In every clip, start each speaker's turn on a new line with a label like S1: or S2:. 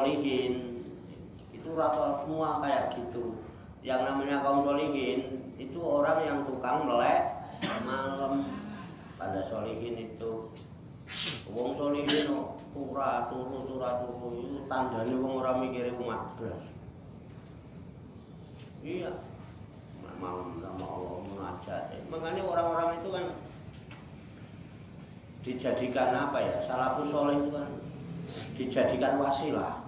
S1: solihin. Itu rata semua kayak gitu. Yang namanya kaum solihin itu orang yang tukang melek malam. Pada solihin itu wong solihin ora turu itu tandane wong ora mikire umat blas. Iya. Malam sama Allah munajat. Makanya orang-orang itu kan dijadikan apa ya? Salafus soleh itu kan dijadikan wasilah.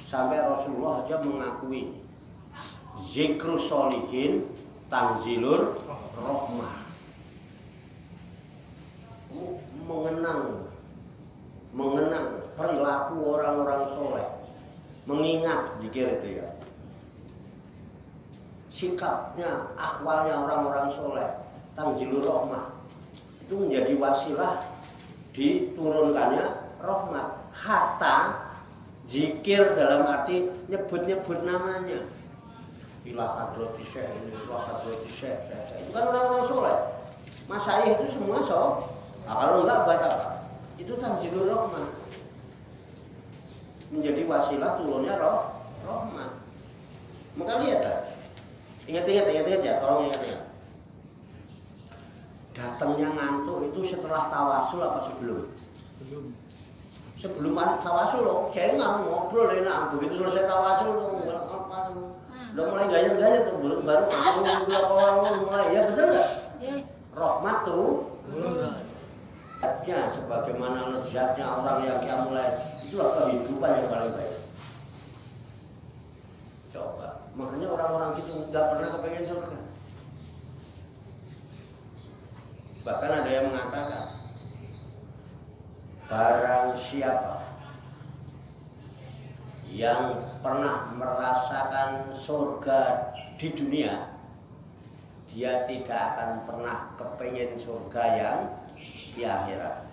S1: Sampai Rasulullah aja mengakui zikrus solihin tanzilur rahmah. Mengenang perilaku orang-orang soleh, mengingat zikir itu ya, sikapnya, akhwalnya orang-orang soleh, tanzilur rahmah itu menjadi wasilah diturunkannya rahmat. Hatta zikir dalam arti nyebut-nyebut namanya, ila hadrati syekh ini, ila hadrati syekh, itu kan orang-orang soleh. Masyayikh itu semua nah, kalau enggak buat apa? Itu tanzilur rahmah, menjadi wasilah turunnya rahmat. Maka lihat kan, ingat ya, tolong ingat. Datangnya ngantuk itu setelah tawasul apa sebelum? Sebelum tawasul loh, cengang ngobrol enak. Begitu selesai tawasul udah mulai gaya-gaya tuh, baru orang mulai, ya betul nggak? Rahmat tuh. Sebagaimana lezatnya orang yang qiyamul lail, itulah kehidupan yang paling baik. Coba, makanya orang-orang itu nggak pernah kepengen surga. Bahkan ada yang mengatakan, barang siapa yang pernah merasakan surga di dunia, dia tidak akan pernah kepengen surga yang di akhirat.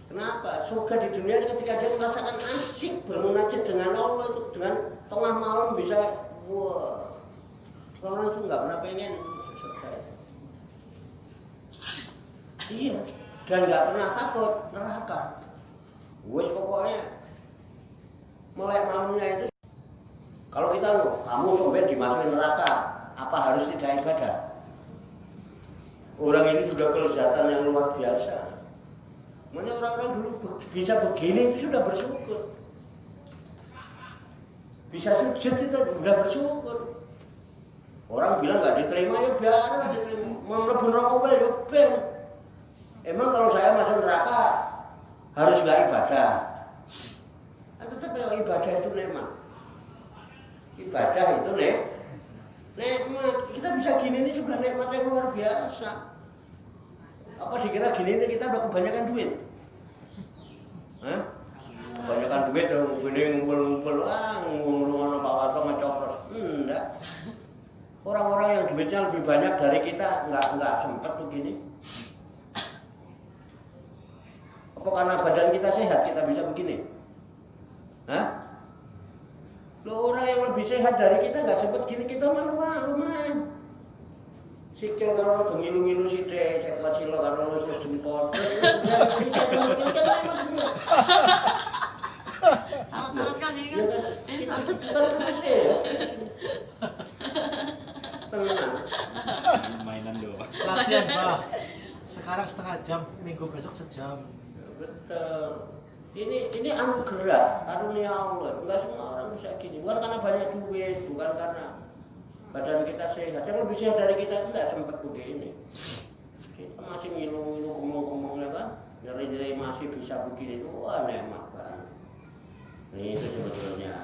S1: Kenapa? Surga di dunia ketika dia merasakan asik bermunajat dengan Allah itu, dengan tengah malam bisa, wah, orang itu nggak pernah pengen surga itu. Iya, dan nggak pernah takut neraka. Wes pokoknya mulai malamnya itu. Kalau kita kamu sampai dimasukin neraka, apa harus tidak ibadah? Orang ini sudah kelezatan yang luar biasa. Makanya orang-orang dulu bisa begini itu sudah bersyukur. Bisa sujud itu sudah bersyukur. Orang bilang nggak diterima ya biar diterima. Mau lebih neraka ya ben. Emang kalau saya masuk neraka harus nggak ibadah? Tetap ibadah itu nikmat. Ibadah itu nikmat. Kita bisa gini ini sudah nikmat yang luar biasa. Apa dikira gini ini kita udah kebanyakan duit? Hah? Kebanyakan duit gini ngumpul-ngumpul, ngumpul Pak Warto ngecopros. Enggak. Orang-orang yang duitnya lebih banyak dari kita enggak sempat begini. Apa karena badan kita sehat kita bisa begini? Hah? Loh, orang yang lebih sehat dari kita nggak sempat gini, kita lumayan. Sikil kalau lo ngilu-ngilu sithik, cek wasilo kalau lo wis jempol. Bisa mungkin kan memang.
S2: Salut-salut kan ini kan. Ini salut.
S1: Tenang.
S3: Mainan doang.
S4: Latihan, Pak. Sekarang setengah jam, minggu besok sejam.
S1: Betul. Ini anugerah, karunia Allah. Enggak semua orang bisa gini. Bukan karena banyak duit, bukan karena badan kita sehat. Yang lebih sehat dari kita itu tidak sempat begini. Kita masih ngilu-ngilu ngomong-ngomongnya kan, nyeri-nyeri masih bisa begini. Wah, nikmat kan. Ini itu sebetulnya.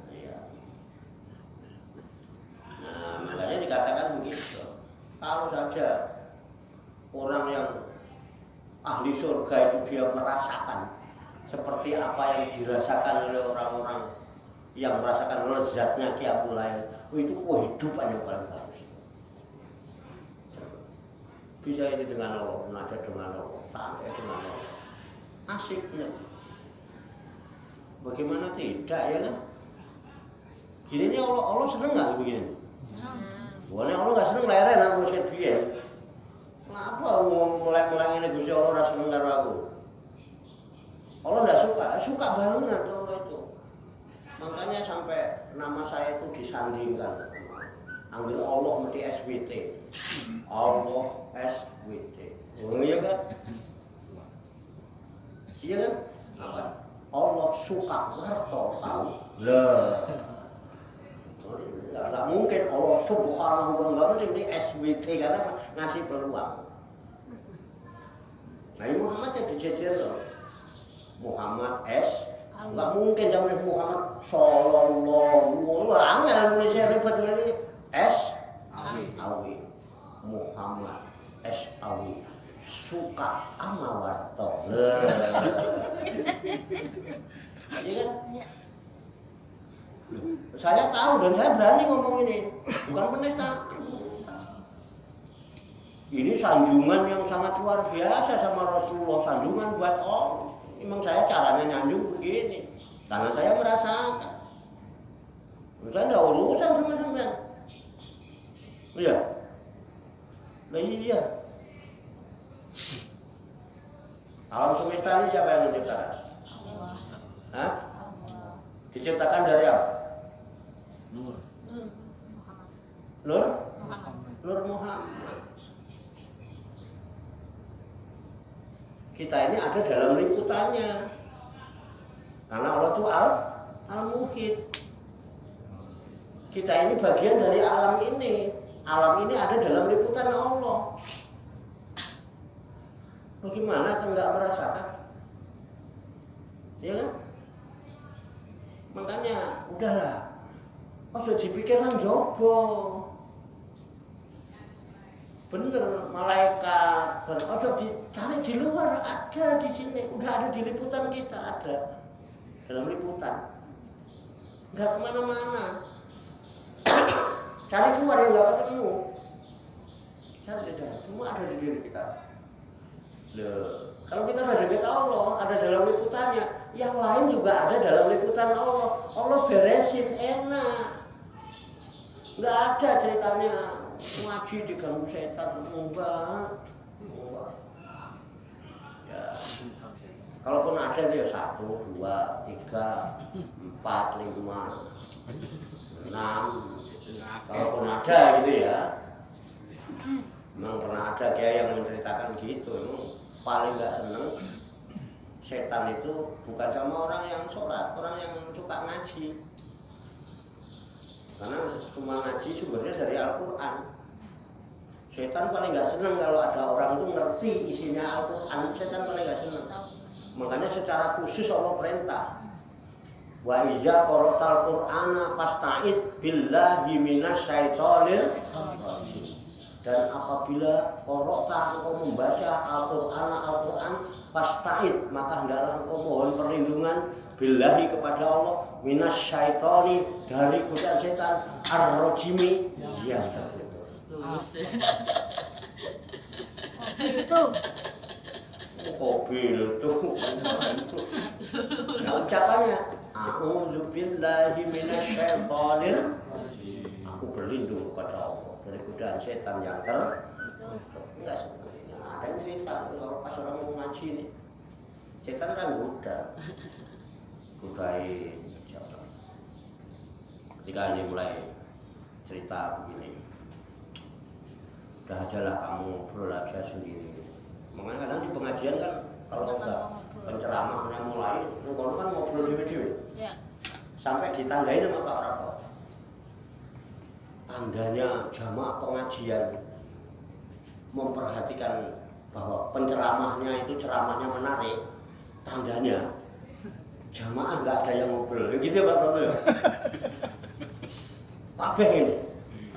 S1: Ya. Nah, makanya dikatakan begitu. Kalau saja orang yang ahli surga itu dia merasakan seperti apa yang dirasakan oleh orang-orang yang merasakan lezatnya qiyamul lail, itu kehidupan yang paling bagus. Bisa ini dengan Allah, nada dengan Allah, tangkai dengan Allah, asiknya. Bagaimana tidak ya kan? Gini nih Allah seneng nggak begini? Seneng. Boleh Allah nggak seneng leren aku saya biar. Kenapa mulai ini Gusti Allah rasa seneng karo aku? Allah enggak suka banget Allah itu. Makanya sampai nama saya itu disandingkan. Anggil Allah mesti SWT. Allah SWT. Oh iya kan? Iya kan? Apa? Allah suka warto tahu. Lah. Enggak mungkin Allah subhanahu wa ta'ala mesti di SWT karena ngasih peluang. Nabi Muhammad yang dijejer loh. Muhammad S. Enggak mungkin zaman Muhammad sallallahu alaihi wasallam nulisnya ribet ini S. Awi. Muhammad S. Awi. Suka ama warto. Iya kan? Saya tahu dan saya berani ngomong ini, bukan penista. Ini sanjungan yang sangat luar biasa sama Rasulullah, sanjungan buat orang. Memang saya caranya nyanjung begini, karena saya merasakan. Saya tidak urusan sama sampean. Iya, nah iya. Alam semesta ini siapa yang menciptakan? Hah? Diciptakan dari apa? Nur Muhammad. Kita ini ada dalam liputannya. Karena Allah itu al-muhit. Kita ini bagian dari alam ini. Alam ini ada dalam liputan Allah. Bagaimana kan nggak merasakan? Ya kan? Makanya udahlah. Ojo dipikirkan jogo. Bener malaikat, ojo dicari di luar, ada di sini, udah ada di liputan kita, ada dalam liputan. Enggak kemana-mana. Cari keluar yang nggak ketemu. Cari tidak, semua ada di diri kita. Loh, kalau kita ada dekat Allah, ada dalam liputannya, yang lain juga ada dalam liputan Allah. Allah beresin enak. Nggak ada ceritanya ngaji diganggu setan, enggak. Ya, kalaupun ada itu ya 1, 2, 3, 4, 5, 6. Kalaupun ada gitu ya. Memang pernah ada kiai yang menceritakan gitu. Memang paling nggak seneng setan itu bukan sama orang yang sholat, orang yang suka ngaji. Karena semua ngaji sumbernya dari Al-Quran. Setan paling nggak seneng kalau ada orang itu ngerti isinya Al-Quran. Setan paling nggak seneng. Makanya secara khusus Allah perintah, wa iza qara'tal Qur'ana fasta'iz billahi minasyaitonir rajim. Dan apabila qara'ta engkau membaca Al-Quran fasta'id, maka hendaklah engkau mohon perlindungan billahi kepada Allah minasyaitoni, dari godaan setan ar-rajimi. Ya betul.
S2: Lulus.
S5: Itu
S1: Kobil itu. Nah, ucapannya a'udzubillahi minasyaitonir rajim. Aku berlindung kepada Allah dari godaan setan yang enggak sebenarnya. Ada yang cerita kalau pas orang mau ngaji nih, setan kan godain siapa. Ketika ini mulai cerita begini, udah aja lah kamu ngobrol aja sendiri. Makanya kadang di pengajian kan kalau udah penceramahnya mulai, kalau kan ngobrol dewe-dewe.
S5: ya.
S1: Sampai ditandain sama Pak Prabowo. Tandanya jamaah pengajian memperhatikan bahwa penceramahnya itu ceramahnya menarik. Tandanya jamaah nggak ada yang ngobrol. Gitu ya Pak Prabowo ya? Kabeh ini.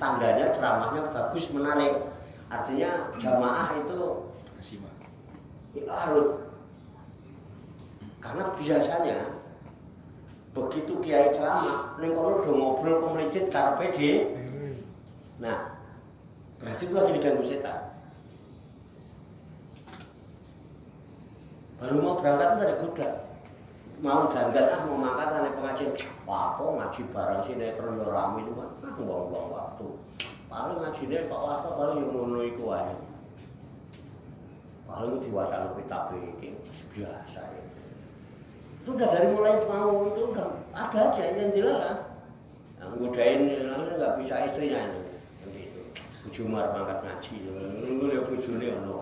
S1: Tandanya ceramahnya bagus, menarik. Artinya jamaah itu harus. Karena biasanya begitu kiai ceramah, ning kono udah ngobrol komunikasi karepe dhewe. Nah, berarti itu lagi diganggu setan. Baru mau berangkat udah digoda. Mau dandan mau mangkat ane pengajian. Wah, kok ngaji bareng sinetron yo rame itu kan. Buang-buang waktu. Paling ngajine Pak Warta paling yo ngono iku wae. paling diwacana PKB biasa itu. Itu udah dari mulai mau itu udah ada aja yang jelas. Yang godain nggak bisa istrinya ini. Itu bojo mangkat ngaji, lu ya bojone ono.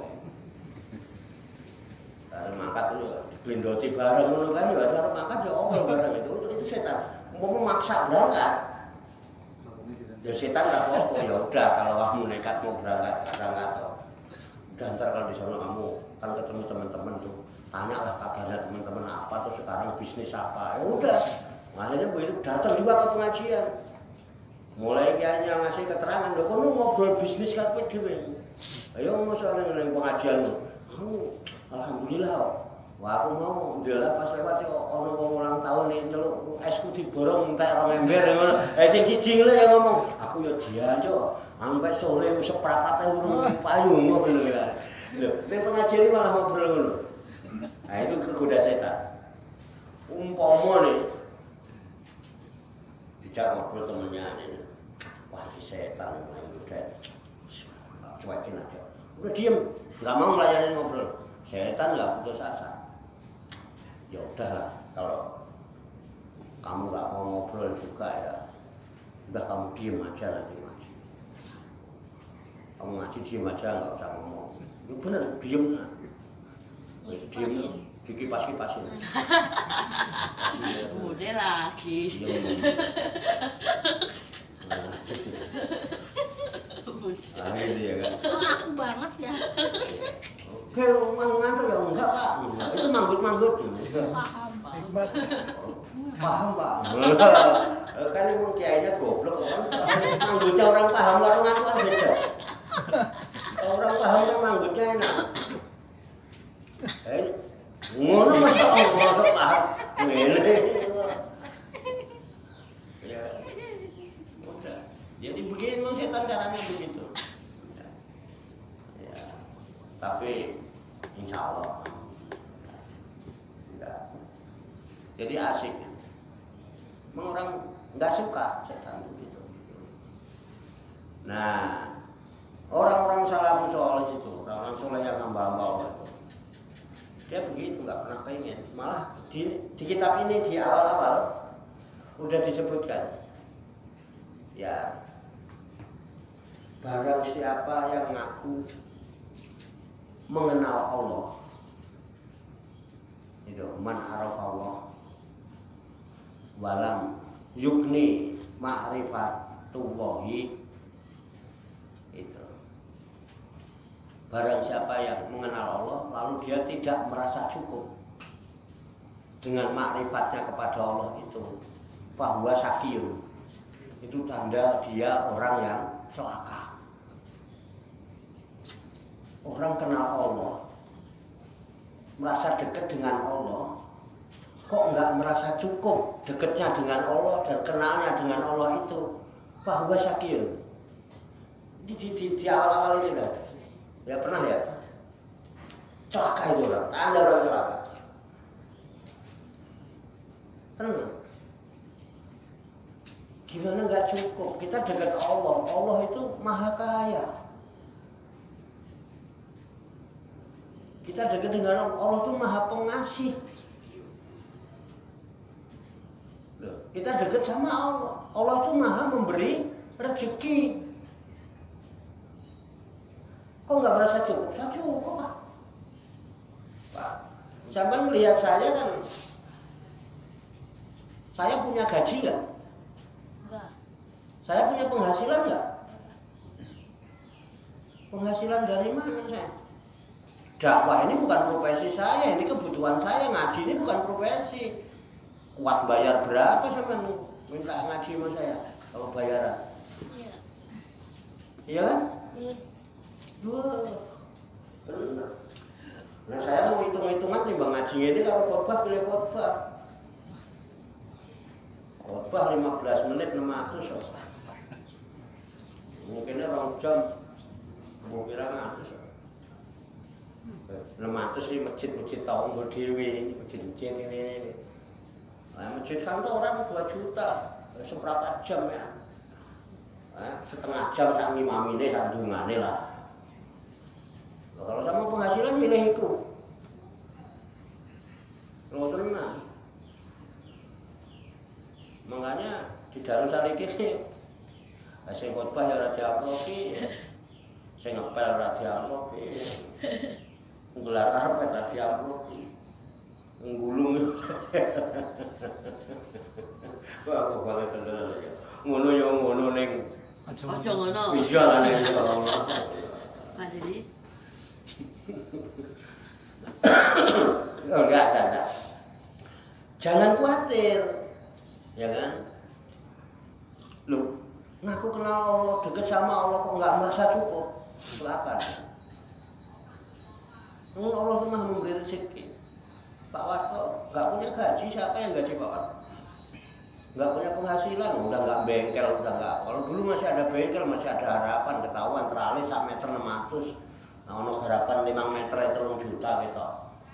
S1: Karena mangkat itu blendoti bareng ngono kae ya arep mangkat ya omong bareng itu setan. Mau memaksa berangkat. Ya setan enggak apa-apa ya udah kalau kamu nekat mau berangkat toh. Udah ntar kalau di sana kamu kan ketemu teman-teman tuh tanyalah kabarnya teman-teman apa tuh sekarang bisnis apa. Ya udah. Akhirnya begitu datang juga ke pengajian. Mulai kayaknya ngasih keterangan, "Lho kono ngobrol bisnis kan kowe dhewe." Ayo mosok ning pengajian lu. Alhamdulillah. Wah aku mau ndelok pas lewat yo ono wong ulang tahun nih nyeluk esku diborong entek 2 ember ngono. Sing siji lho yang ngomong, "Aku yo diancuk, sampai sore seprapat urung payung ngono lho." Lho, ning pengajian ini malah ngobrol ngono. Nah itu kegoda setan. Umpama nih dijak ngobrol temennya ini. Wah, si setan udah cuekin aja. Udah diem, nggak mau melayani ngobrol. Setan nggak putus asa. Ya udahlah, kalau kamu nggak mau ngobrol juga ya, udah kamu diem aja nanti ngaji. Kamu ngaji diem aja nggak usah ngomong. Ya bener, diem lah. Diem, dikipas-kipasin.
S2: Udah lagi.
S1: Nah, gitu ya kan.
S5: Oh, aku banget ya.
S1: Oke, mau nganter ya enggak Pak. Itu manggut-manggut.
S5: Paham.
S4: Hikmat.
S1: Paham Pak. Kan emang kiainya goblok kan. Manggutnya orang paham karo ngaku kan beda. Kalau orang paham kan manggutnya enak. Ngono masuk paham. Ngene. Ya. Udah. Jadi begini memang setan caranya begitu. Ya. Tapi insya Allah enggak. Jadi asik. Memang orang nggak suka setan begitu. Nah, orang-orang salafus soleh itu, orang-orang soleh yang hamba-hamba Allah itu, dia begitu nggak pernah pengen. Malah di kitab ini di awal-awal udah disebutkan, ya barang siapa yang ngaku mengenal Allah, itu man araf Allah walam yukni ma'rifatullahi, itu barang siapa yang mengenal Allah lalu dia tidak merasa cukup dengan makrifatnya kepada Allah itu, bahwa sakiyun, itu tanda dia orang yang celaka. Orang kenal Allah, merasa dekat dengan Allah, kok nggak merasa cukup dekatnya dengan Allah dan kenalnya dengan Allah itu, bahwa syakir. Di awal-awal itu kan, ya pernah ya, celaka itu orang, tanda orang celaka. Tenang. Gimana nggak cukup? Kita dekat Allah, Allah itu maha kaya. Kita dekat dengan Allah itu maha pengasih. Kita dekat sama Allah. Allah itu maha memberi rezeki. Kok nggak merasa cukup? Saya cukup Pak. Pak, sampai melihat saya kan, saya punya gaji nggak?
S5: Enggak.
S1: Saya punya penghasilan nggak? Penghasilan dari mana saya? Dakwah ini bukan profesi saya, ini kebutuhan saya. Ngaji ini bukan profesi. Kuat bayar berapa sama minta ngaji sama saya kalau bayaran?
S5: Iya.
S1: Iya kan?
S5: Iya.
S1: Wah, benar. Nah saya mau hitung-hitungan timbang ngaji ini kalau khotbah pilih khotbah. Khotbah 15 menit 600. Mungkinnya 2 jam. Mau kira 600. 600 sih masjid-masjid tahun berdiri, masjid-masjid ini. Nah, masjid kantoran 2 juta, seberapa jam ya? Setengah jam tak ngimamine, tak dungane lah. Kalau sama penghasilan milih itu. Lo tenang. Makanya di Darussalam iki sing khotbah ya ora diamploki. Sing ngepel ora diamploki. Nggelar arep ora diamploki. Nggulung. Wah, kok balik tenan ya. Ngono ya ngono ning.
S2: Ojo ngono.
S1: Iya lah ning ngono.
S2: Pak jadi
S1: Oh, enggak. Jangan khawatir. Ya kan? Loh, ngaku kenal Allah, dekat sama Allah kok enggak merasa cukup. Silakan. Allah tuh Maha memberi rezeki. Pak Warto enggak punya gaji, siapa yang gaji Pak Warto? Enggak punya penghasilan, udah enggak bengkel, udah enggak. Kalau dulu masih ada bengkel, masih ada harapan, ketahuan teralih sak meter 600. Nah, ono harapan 5 meter 3 juta gitu.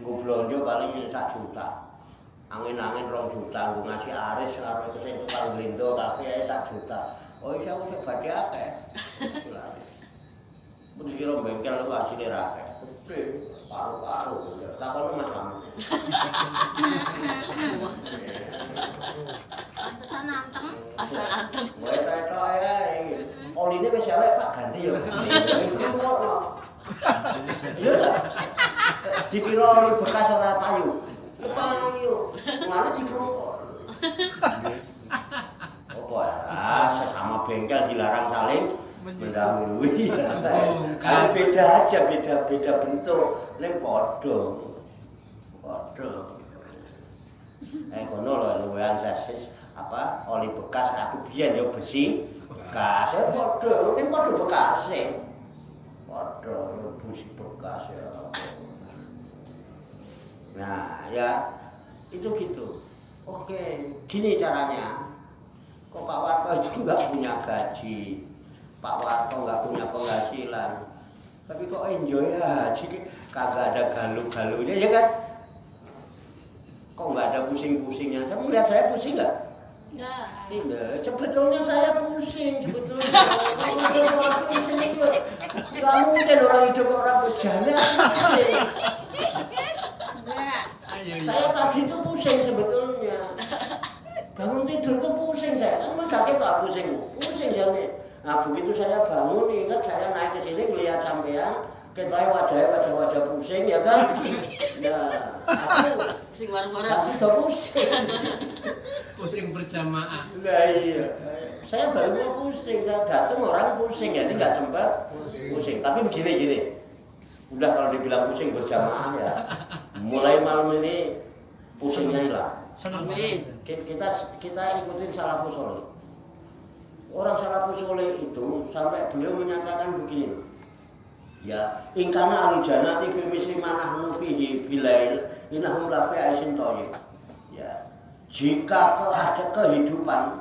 S1: Nggo blonjo paling 1 juta. Angin-angin 2 juta, nggo ngasih aris karo itu sing tukang grindo kabeh 1 juta. Oh iya aku sing badhe akeh. Mun kira bengkel lu asile ra akeh. Gede, paru-paru. Takon Mas Lam.
S5: Pantesan anteng.
S2: asal anteng.
S1: Mulai tok ae. Oline wis elek Pak ganti ya. Iya ta? Dikira oli bekas ora payu. Payu. Mulane dikrungkol. Apa ya? Sesama bengkel dilarang saling mendahului. Kalau beda aja, beda bentuk. Ning padha. Kono lho luwehan sasis apa oli bekas aku biyen ya besi bekas padha ning padha bekase. Padha besi bekas ya. Nah, ya itu gitu. Oke, gini caranya. Kok Pak Warto itu nggak punya gaji, Pak Warto nggak punya penghasilan, tapi kok enjoy haji, kagak ada galu-galunya, ya kan? Kok nggak ada pusing-pusingnya? Saya melihat saya pusing nggak? Tidak. Sebetulnya saya pusing, sebetulnya. Nggak mungkin orang hidup orang bejana pusing. Saya tadi itu pusing sebetulnya. Bangun tidur tuh pusing saya, kan kaget tak pusing jadi. Nah begitu saya bangun, ingat saya naik ke sini melihat sampean, kita wajah pusing ya kan. Nah, aku
S2: Pusing bareng-bareng.
S1: sudah pusing.
S4: Pusing berjamaah.
S1: Nah iya, saya baru mau pusing, saya datang orang pusing, jadi nggak sempat pusing. Tapi begini, udah kalau dibilang pusing berjamaah ya, mulai malam ini pusingnya hilang.
S4: Senang
S2: Amin.
S4: banget.
S1: Kita ikutin salafus soleh. Orang salafus soleh itu sampai beliau menyatakan begini. Ya, ingkana ahlu jannati fi misli manahnu fihi bilail innahum la fi aisin thayyib. Ya. Jika ada kehidupan,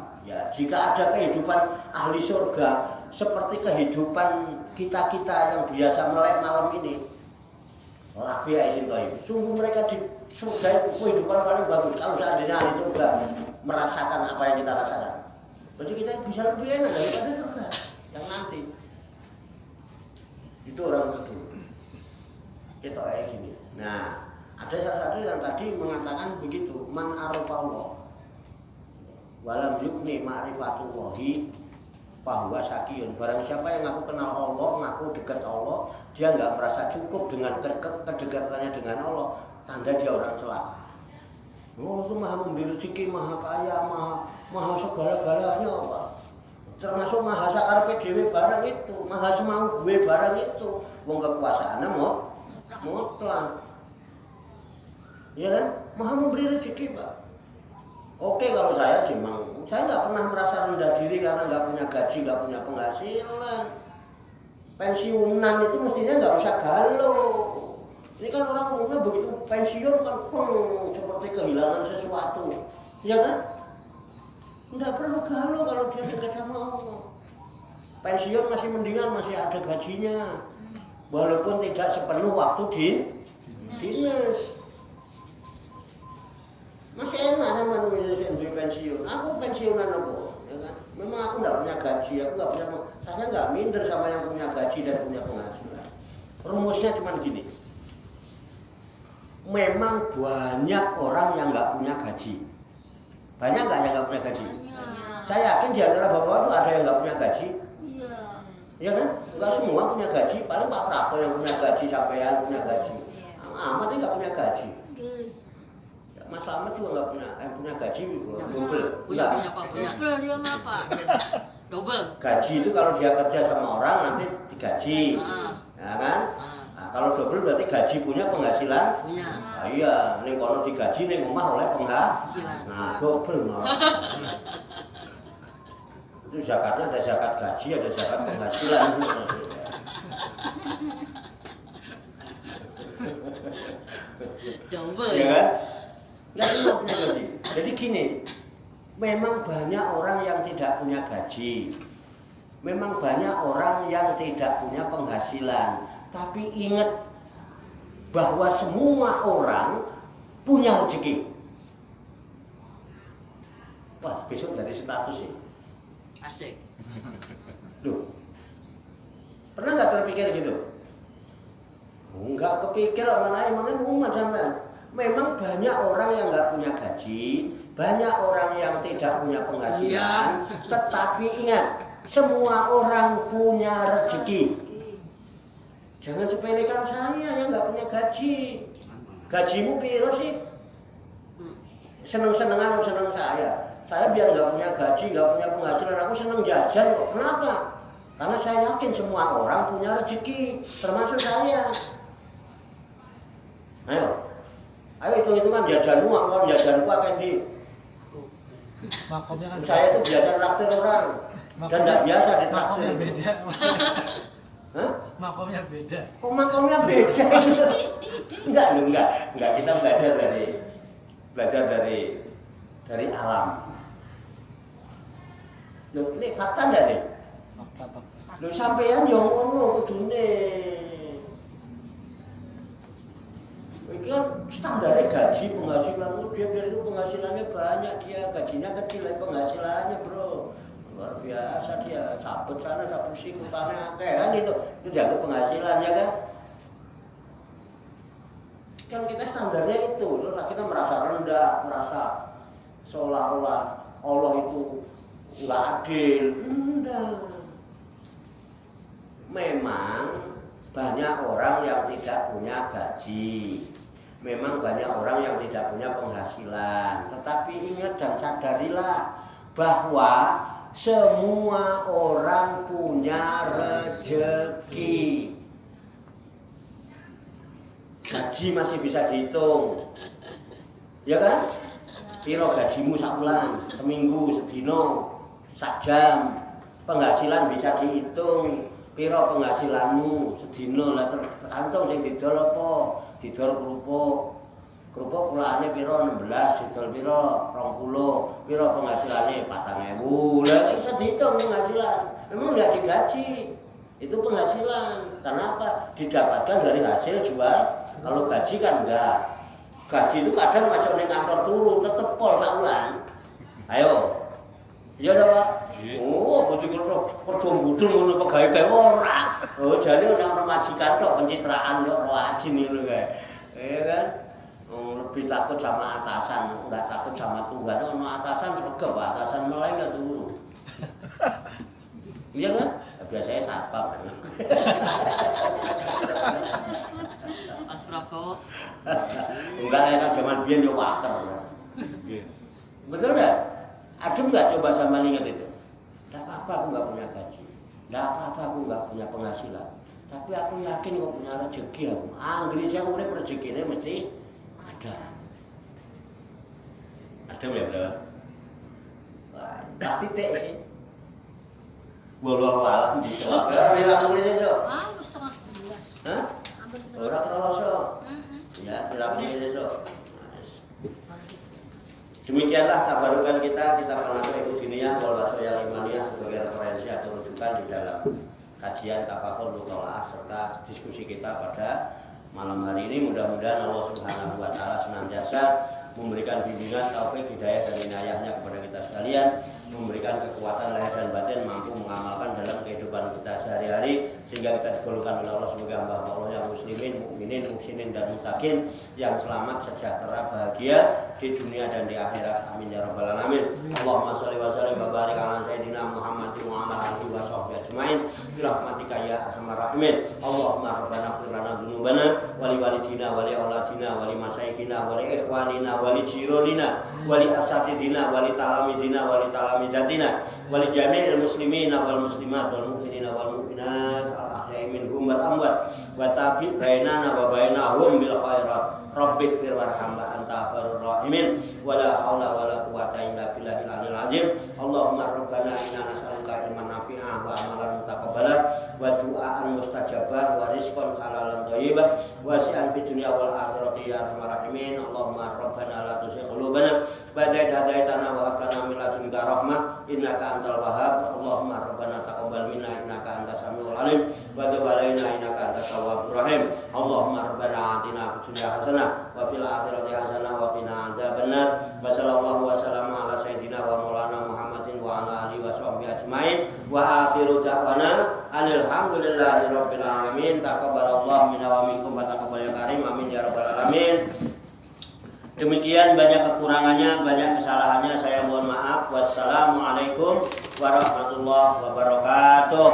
S1: jika ada kehidupan ahli surga seperti kehidupan kita-kita yang biasa melek malam ini, la fi aisin thayyib. Sungguh mereka di surga itu kehidupan paling bagus. Kalau seandainya ahli surga merasakan apa yang kita rasakan, berarti kita bisa lebih enak daripada surga yang nanti. Itu orang kedua. Kita kayak gini. Nah, ada salah satu yang tadi mengatakan begitu, man arafallah walam yukni ma'rifatullahi fahuwa sakiyun. Barang siapa yang ngaku kenal Allah, ngaku dekat Allah, dia nggak merasa cukup dengan kedekatannya dengan Allah, tanda dia orang celaka. Allah itu maha memberi rezeki, maha kaya, maha segala-galanya apa? Termasuk maha sakarpe dhewe barang itu, maha semau gue barang itu. Wong kekuasaannya mutlak. Ya kan? Maha memberi rezeki, Pak. Oke kalau saya memang, saya nggak pernah merasa rendah diri karena nggak punya gaji, nggak punya penghasilan. Pensiunan itu mestinya nggak usah galau. Ini kan orang umumnya begitu pensiun kan seperti kehilangan sesuatu, ya kan? Nggak perlu galau kalau dia dekat sama Allah. Pensiun masih mendingan, masih ada gajinya, walaupun tidak sepenuh waktu di dinas. Masih enak sama Indonesia pensiun. Aku pensiunan aku, ya kan? Memang aku nggak punya gaji, aku nggak punya, saya nggak minder sama yang punya gaji dan punya penghasilan. rumusnya cuma gini. Memang banyak orang yang nggak punya gaji. Banyak nggak yang nggak punya gaji?
S5: Banyak.
S1: Saya yakin di antara bapak itu ada yang nggak punya gaji.
S5: Iya.
S1: Iya kan? Nggak semua punya gaji. Paling Pak Prabowo yang punya gaji, sampean punya gaji. Ahmad ini nggak punya gaji.
S5: Oke.
S1: Mas Ahmad juga nggak punya gaji, double.
S2: Punya
S1: Enggak.
S2: Pak, punya.
S5: Double dia mah Pak.
S2: Double.
S1: Gaji itu kalau dia kerja sama orang nanti digaji, ya kan? Nah, kalau double berarti gaji punya penghasilan.
S2: Punya.
S1: Nah, iya, ning kono digaji ning omah oleh penghasilan. Nah, double malah. Itu zakatnya ada zakat gaji, ada zakat penghasilan.
S2: Double.
S1: Ya kan? Nggak semua punya gaji. Jadi gini, memang banyak orang yang tidak punya gaji. Memang banyak orang yang tidak punya penghasilan. Tapi ingat bahwa semua orang punya rezeki. Wah, besok dari status sih.
S2: Asik.
S1: Loh, pernah nggak terpikir gitu? Enggak kepikir orang lain, emangnya umat sampean. Memang banyak orang yang nggak punya gaji, banyak orang yang tidak punya penghasilan, tetapi ingat, semua orang punya rezeki. Jangan sepelekan saya yang nggak punya gaji. Gajimu piro sih? Seneng-senengan seneng saya. Saya biar nggak punya gaji, nggak punya penghasilan, aku seneng jajan kok. Kenapa? Karena saya yakin semua orang punya rezeki, termasuk saya. Ayo hitung-hitungan jajanmu, kalau jajanku akan di.
S4: Makomnya kan
S1: Saya itu biasa traktir orang, dan nggak biasa ditraktir.
S4: makomnya beda.
S1: Hah?
S4: Makomnya beda.
S1: Kok makomnya beda? Enggak. Kita belajar dari alam. Loh, ini fakta enggak nih?
S4: Fakta.
S1: Loh, sampean yo ngono kudune. Ini kan standarnya gaji, penghasilan lu, dia biar itu penghasilannya banyak, dia gajinya kecil, penghasilannya bro luar biasa, dia sabut sana, sabut sini, utangnya kan itu jaga penghasilan ya kan? Kan kita standarnya itu, lah kita merasa rendah, merasa seolah-olah Allah itu nggak adil, enggak. Memang banyak orang yang tidak punya gaji. Memang banyak orang yang tidak punya penghasilan. Tetapi ingat dan sadarilah bahwa semua orang punya rezeki. Gaji masih bisa dihitung. Ya kan? Piro gajimu sak bulan, seminggu, sedino, sak jam. Penghasilan bisa dihitung. Piro penghasilanmu sedina lah tergantung sing didol apa? Didol kerupuk kulane piro 16, didol piro 20, piro penghasilane 4.000. Lah iso dihitung penghasilan. Memang enggak digaji. Itu penghasilan. Karena apa? Didapatkan dari hasil jual. Kalau gaji kan enggak. Gaji itu kadang masuk ning kantor turu tetep pol sak bulan. Ayo. Iya dah Pak. Oh, bojoku perdo budul ngono pegawe-gawe ora. Oh, jane ana majikan tok pencitraan tok wajin ngono kae. Iya kan? Lebih takut sama atasan, enggak takut sama Tuhan. Ono atasan sregep, atasan meleng enggak turu. Iya kan? Biasanya satpam.
S2: Mas Prako.
S1: Enggak kayak zaman biyen yo water. Betul enggak? Adem nggak coba sama ingat itu? Tidak apa-apa aku nggak punya gaji, tidak apa-apa aku nggak punya penghasilan. Tapi aku yakin kok punya rezeki aku. Anggris yang urip rezekinya mesti ada. Adem ya bro? Wah, pasti teh sih. Wallahu a'lam bishawab. Ya, langsung aja so.
S5: Hampir setengah 11.
S1: Hah?
S5: Hampir setengah.
S1: Orang terasa.
S5: Mm-mm.
S1: Ya, langsung aja so. Demikianlah tabarukan kita mengatur Ibu Diniyah wal Wasoya Limaniyah sebagai referensi atau rujukan di dalam kajian tafakur mutolaah serta diskusi kita pada malam hari ini. Mudah-mudahan Allah Subhanahu wa taala senantiasa memberikan bimbingan, taufik, hidayah dan inayahnya kepada kita sekalian, memberikan kekuatan lahir dan batin mampu mengamalkan dalam kehidupan kita sehari-hari sehingga kita digolongkan oleh Allah sebagai hamba Allah yang muslimin, mukminin, muhsinin dan mutakin yang selamat, sejahtera, bahagia di dunia dan di akhirat. Amin ya rabbal alamin. Allahumma shalli wa sallim wa barik ala sayyidina Muhammadin wa ala alihi wa sahbihi ajmain bi rahmatika ya arhamar rahimin. Allahumma rabbana ighfir lana dzunubana wa li walidina wa li auladina wa li masyayikhina wa li ikhwanina wa li jironina wa li asatidina wa li talamidina wa li talamidatina wa li jami'il muslimina wal muslimat wal mu'minina wal mu'minat al ahya'i minhum wal amwat wa tabi bainana wa bainahum bil khairat. Rabbik fir warham wa anta khairur rahimin wa la haula wa la quwwata illa billahil aliyil azim. Allahumma rabbana inna nas'aluka ilman nafi'an wa amalan mutaqabbalan wa du'aan mustajabah wa rizqan halalan thayyiban wa si'an fid dunya wal akhirati ya arhamar rahimin. Allahumma rabbana la tuzigh qulubana ba'da idh hadaitana wa hab lana min ladunka rahmah innaka antal wahhab. Allahumma rabbana taqabbal minna innaka antas samiul alim wa tub alaina innaka antat tawwabur rahim. Allahumma rabbana atina fid dunya hasanah wa fil akhirati hasanah wa qina adzabannar. Wa sallallahu wa sallama ala sayyidina wa maulana Muhammadin wa ala alihi wa sahbihi ajmain wa akhiru da'wana alhamdulillahi rabbil alamin. Taqabbalallahu minna wa minkum wa taqabbal ya karim. Amin ya rabbal alamin. Demikian, banyak kekurangannya, banyak kesalahannya, saya mohon maaf. Wassalamualaikum warahmatullahi wabarakatuh.